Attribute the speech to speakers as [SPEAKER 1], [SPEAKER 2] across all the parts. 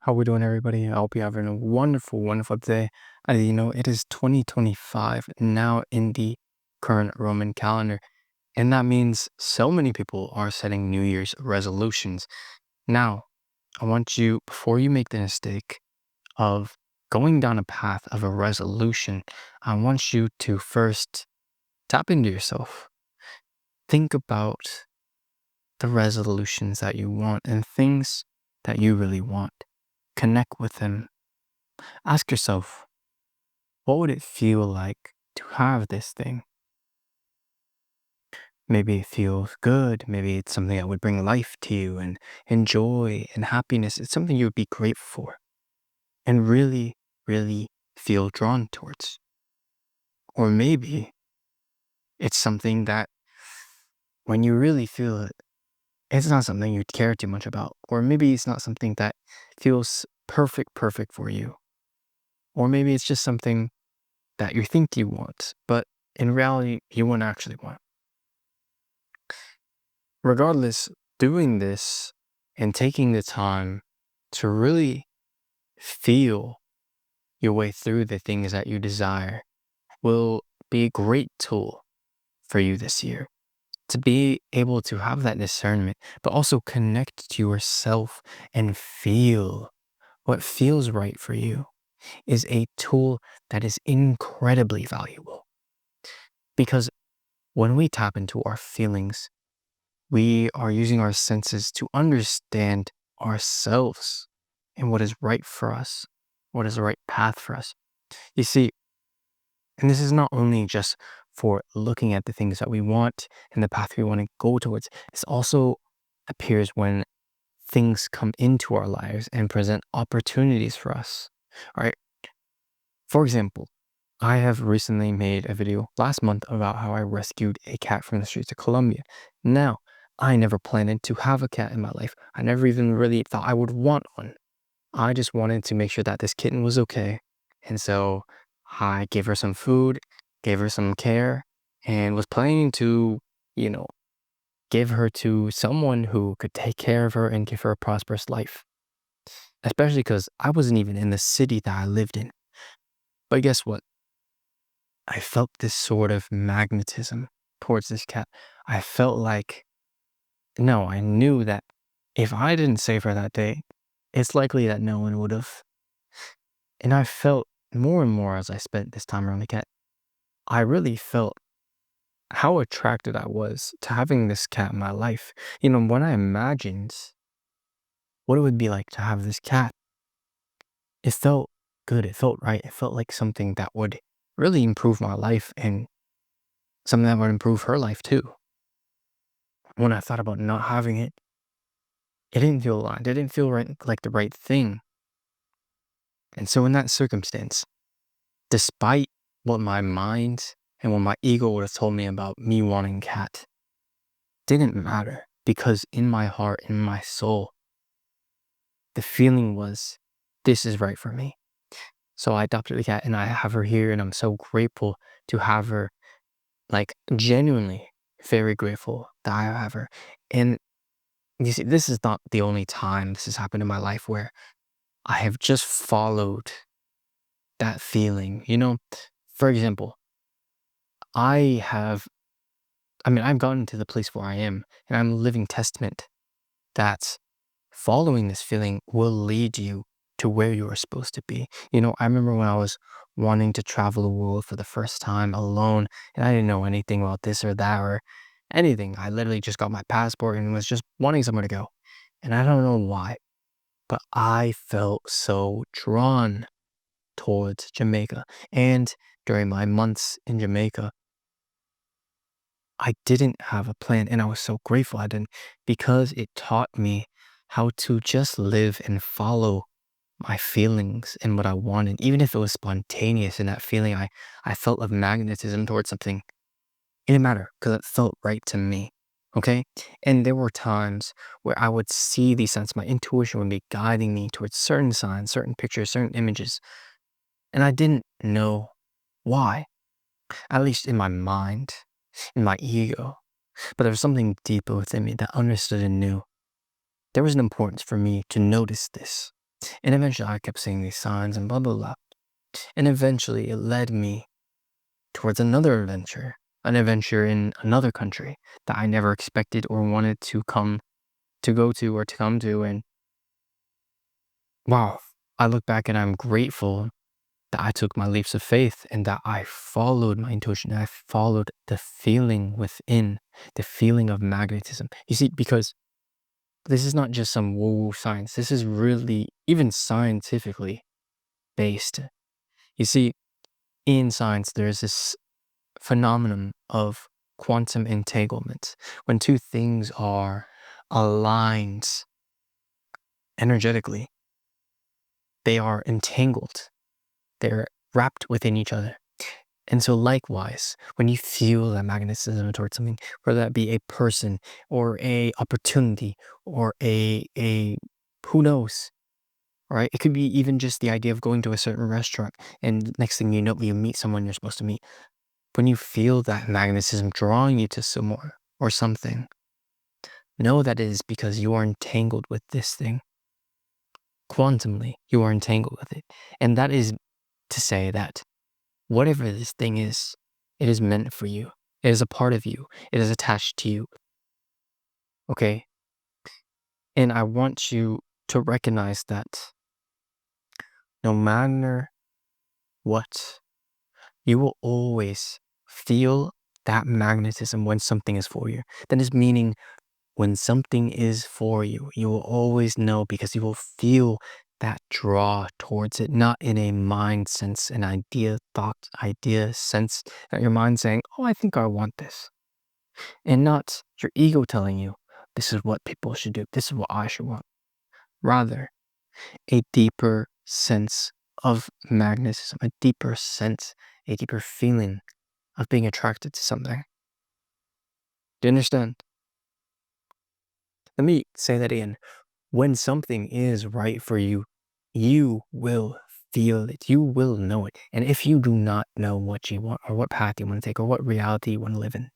[SPEAKER 1] How we doing, everybody? I hope you're having a wonderful, wonderful day. It is 2025 now in the current Roman calendar, and that means so many people are setting New Year's resolutions. Now, I want you, before you make the mistake of going down a path of a resolution, I want you to first tap into yourself. Think about the resolutions that you want and things that you really want. Connect with them. Ask yourself, what would it feel like to have this thing? Maybe it feels good. Maybe it's something that would bring life to you and joy and happiness. It's something you would be grateful for and really, really feel drawn towards. Or maybe it's something that when you really feel it, it's not something you care too much about. Or maybe it's not something that feels perfect for you. Or maybe it's just something that you think you want, but in reality, you wouldn't actually want. Regardless, doing this and taking the time to really feel your way through the things that you desire will be a great tool for you this year. To be able to have that discernment, but also connect to yourself and feel what feels right for you is a tool that is incredibly valuable. Because when we tap into our feelings, we are using our senses to understand ourselves and what is right for us, what is the right path for us. You see, and this is not only just for looking at the things that we want and the path we want to go towards, this also appears when things come into our lives and present opportunities for us. All right. For example, I have recently made a video last month about how I rescued a cat from the streets of Colombia. Now, I never planned to have a cat in my life. I never even really thought I would want one. I just wanted to make sure that this kitten was okay. And so I gave her some food, gave her some care, and was planning to, you know, give her to someone who could take care of her and give her a prosperous life. Especially because I wasn't even in the city that I lived in. But guess what? I felt this sort of magnetism towards this cat. I felt like, no, I knew that if I didn't save her that day, it's likely that no one would have. And I felt more and more as I spent this time around the cat, I really felt how attracted I was to having this cat in my life. When I imagined what it would be like to have this cat, it felt good. It felt right. It felt like something that would really improve my life and something that would improve her life too. When I thought about not having it, it didn't feel aligned. It didn't feel right, like the right thing. And so in that circumstance, despite what my mind and what my ego would have told me about me wanting a cat, didn't matter because in my heart, in my soul, the feeling was, this is right for me. So I adopted the cat and I have her here and I'm so grateful to have her, like genuinely very grateful that I have her. And you see, this is not the only time this has happened in my life where I have just followed that feeling. For example, I've gotten to the place where I am and I'm a living testament that following this feeling will lead you to where you are supposed to be. I remember when I was wanting to travel the world for the first time alone and I didn't know anything about this or that or anything. I literally just got my passport and was just wanting somewhere to go. And I don't know why, but I felt so drawn towards Jamaica. And during my months in Jamaica, I didn't have a plan and I was so grateful I didn't because it taught me how to just live and follow my feelings and what I wanted, even if it was spontaneous in that feeling I felt of magnetism towards something. It didn't matter because it felt right to me. Okay. And there were times where I would see these signs. My intuition would be guiding me towards certain signs, certain pictures, certain images. And I didn't know why, at least in my mind, in my ego. But there was something deeper within me that understood and knew there was an importance for me to notice this. And eventually I kept seeing these signs and blah, blah, blah. And eventually it led me towards another adventure, an adventure in another country that I never expected or wanted to go to or to come to. And wow, I look back and I'm grateful that I took my leaps of faith and that I followed my intuition. I followed the feeling within, the feeling of magnetism. You see, because this is not just some woo-woo science. This is really even scientifically based. You see, in science, there's this phenomenon of quantum entanglement. When two things are aligned energetically, they are entangled. They're wrapped within each other. And so likewise, when you feel that magnetism towards something, whether that be a person or a opportunity or a who knows, right? It could be even just the idea of going to a certain restaurant and next thing you know, you meet someone you're supposed to meet. When you feel that magnetism drawing you to someone or something, know that it is because you are entangled with this thing. Quantumly, you are entangled with it. And that is to say that whatever this thing is, it is meant for you. It is a part of you. It is attached to you. Okay? And I want you to recognize that no matter what, you will always feel that magnetism when something is for you. That is meaning when something is for you, you will always know because you will feel that draw towards it, not in a mind sense, an idea, thought, idea, sense that your mind saying, oh, I think I want this. And not your ego telling you, this is what people should do. This is what I should want. Rather, a deeper sense of magnetism, a deeper sense, a deeper feeling of being attracted to something. Do you understand? Let me say that again. When something is right for you, you will feel it. You will know it. And if you do not know what you want or what path you want to take or what reality you want to live in,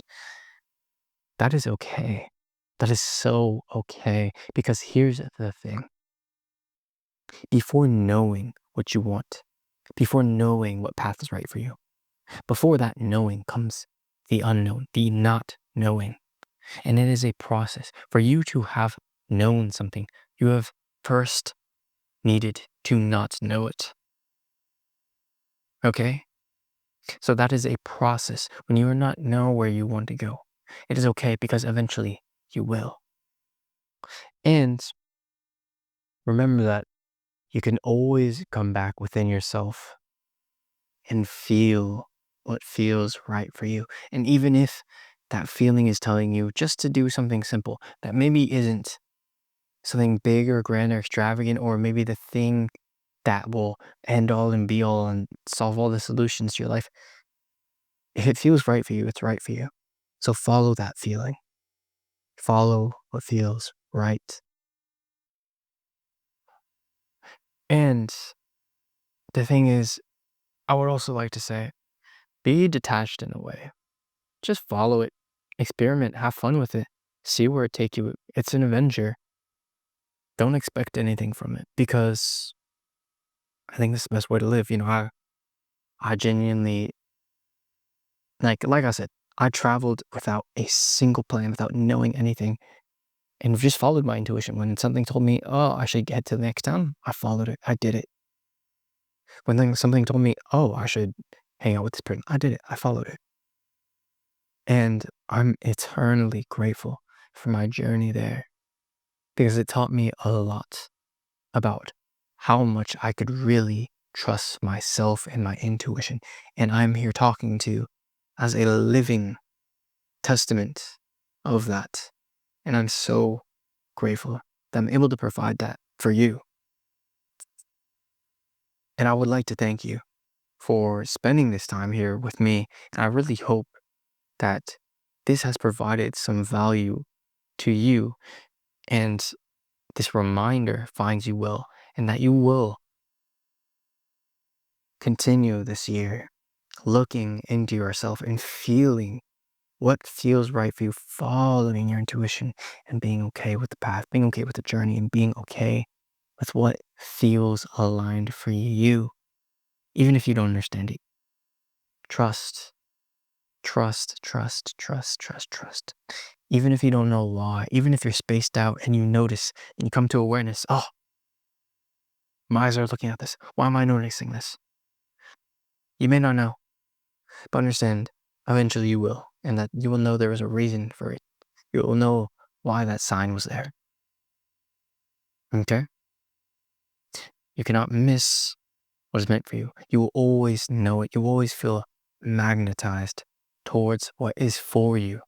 [SPEAKER 1] that is okay. That is so okay. Because here's the thing. Before knowing what you want, before knowing what path is right for you, before that knowing comes the unknown, the not knowing. And it is a process. For you to have known something, you have first needed to not know it. Okay? So that is a process. When you do not know where you want to go, it is okay because eventually you will. And remember that you can always come back within yourself and feel what feels right for you. And even if that feeling is telling you just to do something simple that maybe isn't something big or grand or extravagant, or maybe the thing that will end all and be all and solve all the solutions to your life. If it feels right for you, it's right for you. So follow that feeling. Follow what feels right. And the thing is, I would also like to say, be detached in a way. Just follow it. Experiment. Have fun with it. See where it takes you. It's an adventure. Don't expect anything from it because I think this is the best way to live. I genuinely, like I said, I traveled without a single plan, without knowing anything, and just followed my intuition. When something told me, oh, I should get to the next town, I followed it. I did it. When something told me, oh, I should hang out with this person, I did it. I followed it. And I'm eternally grateful for my journey there because it taught me a lot about how much I could really trust myself and my intuition. And I'm here talking to you as a living testament of that. And I'm so grateful that I'm able to provide that for you. And I would like to thank you for spending this time here with me. And I really hope that this has provided some value to you and this reminder finds you well and that you will continue this year looking into yourself and feeling what feels right for you, following your intuition and being okay with the path, being okay with the journey and being okay with what feels aligned for you, even if you don't understand it. Trust, trust, trust, trust, trust, trust. Even if you don't know why, even if you're spaced out and you notice and you come to awareness, oh, my eyes are looking at this. Why am I noticing this? You may not know, but understand, eventually you will, and that you will know there was a reason for it. You will know why that sign was there. Okay? You cannot miss what is meant for you. You will always know it. You will always feel magnetized towards what is for you.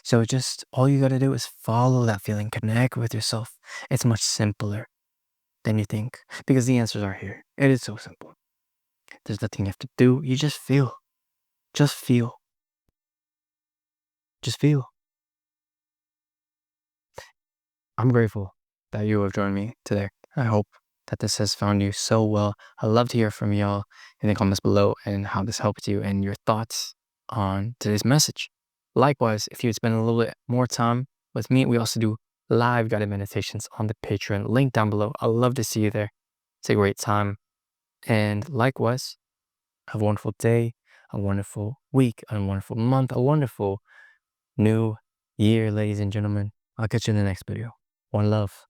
[SPEAKER 1] So just all you got to do is follow that feeling, connect with yourself. It's much simpler than you think because the answers are here. It is so simple. There's nothing you have to do. You just feel. Just feel. Just feel. I'm grateful that you have joined me today. I hope that this has found you so well. I'd love to hear from y'all in the comments below and how this helped you and your thoughts on today's message. Likewise, if you'd spend a little bit more time with me, we also do live guided meditations on the Patreon link down below. I'd love to see you there. It's a great time. And likewise, have a wonderful day, a wonderful week, a wonderful month, a wonderful new year, ladies and gentlemen. I'll catch you in the next video. One love.